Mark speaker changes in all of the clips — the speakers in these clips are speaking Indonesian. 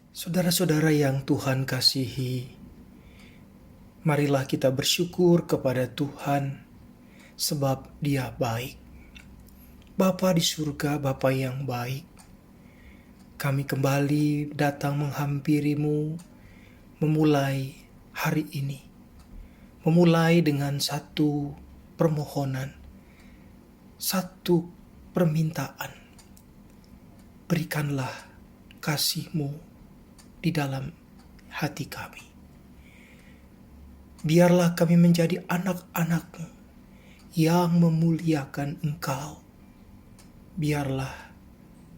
Speaker 1: Saudara-saudara yang Tuhan kasihi, marilah kita bersyukur kepada Tuhan sebab Dia baik. Bapa di surga, Bapa yang baik, kami kembali datang menghampiri-Mu memulai hari ini. Memulai dengan satu permohonan, satu permintaan. Berikanlah kasih-Mu di dalam hati kami. Biarlah kami menjadi anak-anak-Mu yang memuliakan Engkau. Biarlah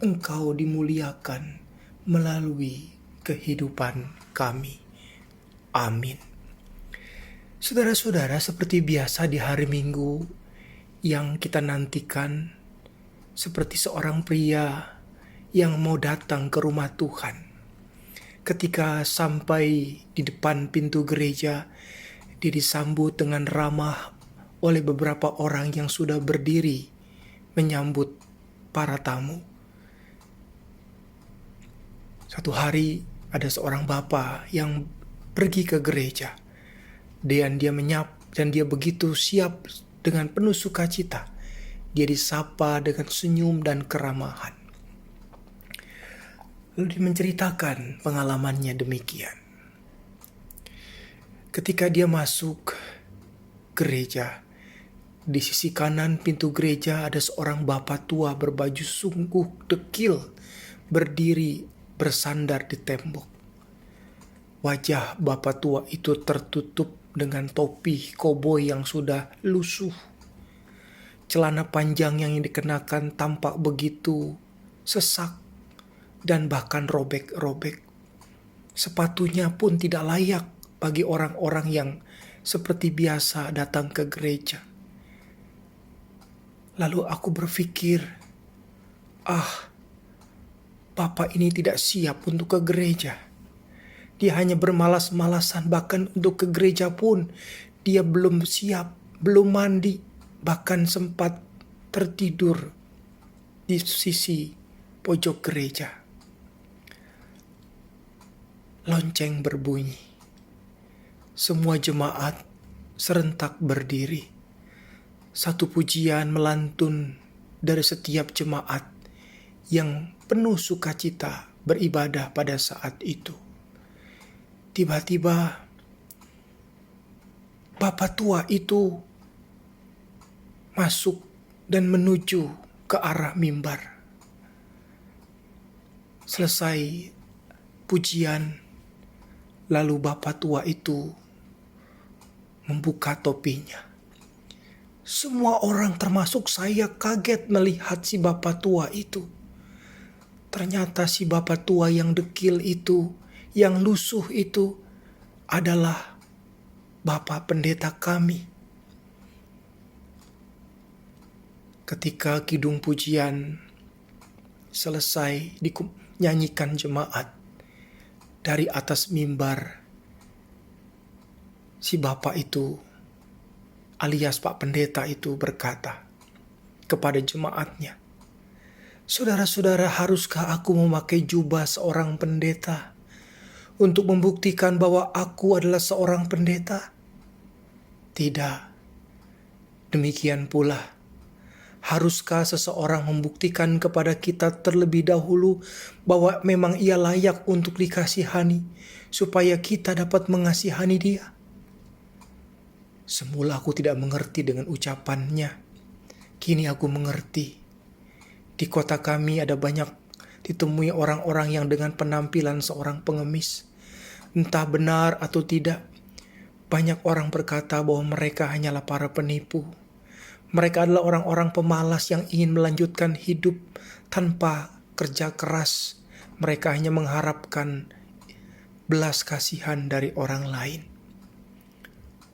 Speaker 1: Engkau dimuliakan melalui kehidupan kami. Amin. Saudara-saudara, seperti biasa di hari Minggu yang kita nantikan, seperti seorang pria yang mau datang ke rumah Tuhan. Ketika sampai di depan pintu gereja, dia disambut dengan ramah oleh beberapa orang yang sudah berdiri menyambut para tamu. Satu hari ada seorang bapak yang pergi ke gereja dan dia begitu siap dengan penuh sukacita. Dia disapa dengan senyum dan keramahan. Lalu dia menceritakan pengalamannya demikian. Ketika dia masuk gereja, di sisi kanan pintu gereja ada seorang bapak tua berbaju sungguh dekil, berdiri bersandar di tembok. Wajah bapak tua itu tertutup dengan topi koboi yang sudah lusuh. Celana panjang yang dikenakan tampak begitu sesak dan bahkan robek-robek. Sepatunya pun tidak layak bagi orang-orang yang seperti biasa datang ke gereja. Lalu aku berpikir, Bapak ini tidak siap untuk ke gereja. Dia hanya bermalas-malasan, bahkan untuk ke gereja pun dia belum siap, belum mandi, bahkan sempat tertidur di sisi pojok gereja. Lonceng berbunyi. Semua jemaat serentak berdiri. Satu pujian melantun dari setiap jemaat yang penuh sukacita beribadah pada saat itu. Tiba-tiba bapak tua itu masuk dan menuju ke arah mimbar. Selesai pujian, lalu bapak tua itu membuka topinya. Semua orang termasuk saya kaget melihat si bapak tua itu. Ternyata si bapak tua yang dekil itu, yang lusuh itu adalah bapak pendeta kami. Ketika kidung pujian selesai dinyanyikan jemaat, dari atas mimbar, si bapak itu alias Pak Pendeta itu berkata kepada jemaatnya, "Saudara-saudara, haruskah aku memakai jubah seorang pendeta untuk membuktikan bahwa aku adalah seorang pendeta? Tidak. Demikian pula, haruskah seseorang membuktikan kepada kita terlebih dahulu bahwa memang ia layak untuk dikasihani, supaya kita dapat mengasihani dia?" Semula aku tidak mengerti dengan ucapannya. Kini aku mengerti. Di kota kami ada banyak ditemui orang-orang yang dengan penampilan seorang pengemis. Entah benar atau tidak, banyak orang berkata bahwa mereka hanyalah para penipu. Mereka adalah orang-orang pemalas yang ingin melanjutkan hidup tanpa kerja keras. Mereka hanya mengharapkan belas kasihan dari orang lain.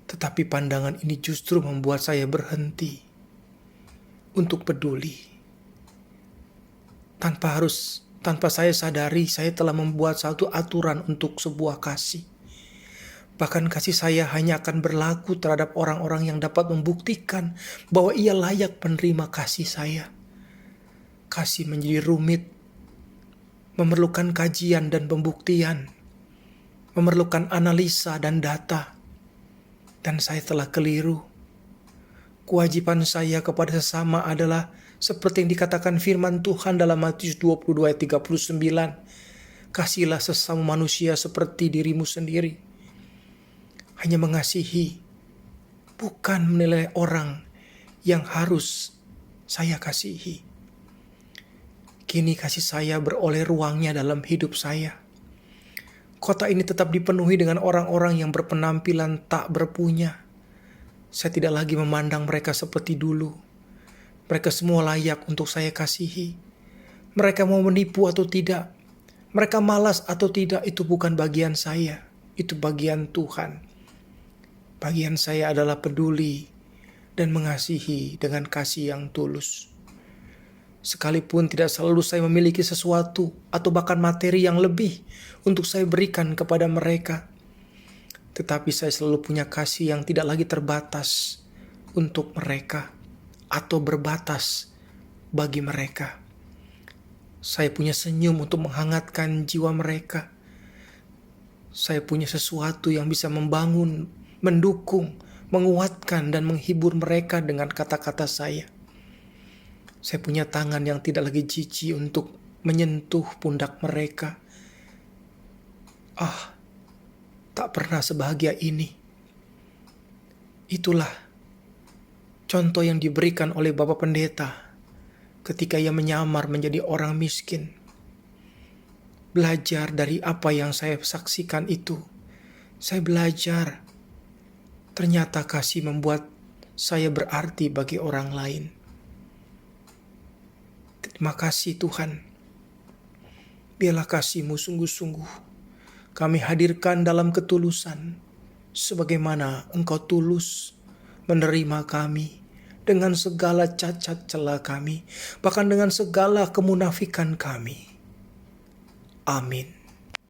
Speaker 1: Tetapi pandangan ini justru membuat saya berhenti untuk peduli. Tanpa saya sadari, saya telah membuat satu aturan untuk sebuah kasih. Bahkan kasih saya hanya akan berlaku terhadap orang-orang yang dapat membuktikan bahwa ia layak menerima kasih saya. Kasih menjadi rumit, memerlukan kajian dan pembuktian, memerlukan analisa dan data. Dan saya telah keliru. Kewajiban saya kepada sesama adalah seperti yang dikatakan firman Tuhan dalam Matius 22 ayat 39. Kasihilah sesama manusia seperti dirimu sendiri. Hanya mengasihi, bukan menilai orang yang harus saya kasihi. Kini kasih saya beroleh ruangnya dalam hidup saya. Kota ini tetap dipenuhi dengan orang-orang yang berpenampilan tak berpunya. Saya tidak lagi memandang mereka seperti dulu. Mereka semua layak untuk saya kasihi. Mereka mau menipu atau tidak, mereka malas atau tidak, itu bukan bagian saya. Itu bagian Tuhan. Bagian saya adalah peduli dan mengasihi dengan kasih yang tulus. Sekalipun tidak selalu saya memiliki sesuatu atau bahkan materi yang lebih untuk saya berikan kepada mereka, tetapi saya selalu punya kasih yang tidak lagi terbatas untuk mereka atau berbatas bagi mereka. Saya punya senyum untuk menghangatkan jiwa mereka. Saya punya sesuatu yang bisa membangun, mendukung, menguatkan dan menghibur mereka dengan kata-kata saya. Saya punya tangan yang tidak lagi jijik untuk menyentuh pundak mereka. Tak pernah sebahagia ini. Itulah contoh yang diberikan oleh Bapak Pendeta ketika ia menyamar menjadi orang miskin. Belajar dari apa yang saya saksikan itu. Saya belajar. Ternyata kasih membuat saya berarti bagi orang lain. Terima kasih Tuhan. Biarlah kasih-Mu sungguh-sungguh kami hadirkan dalam ketulusan, sebagaimana Engkau tulus menerima kami dengan segala cacat celah kami, bahkan dengan segala kemunafikan kami. Amin.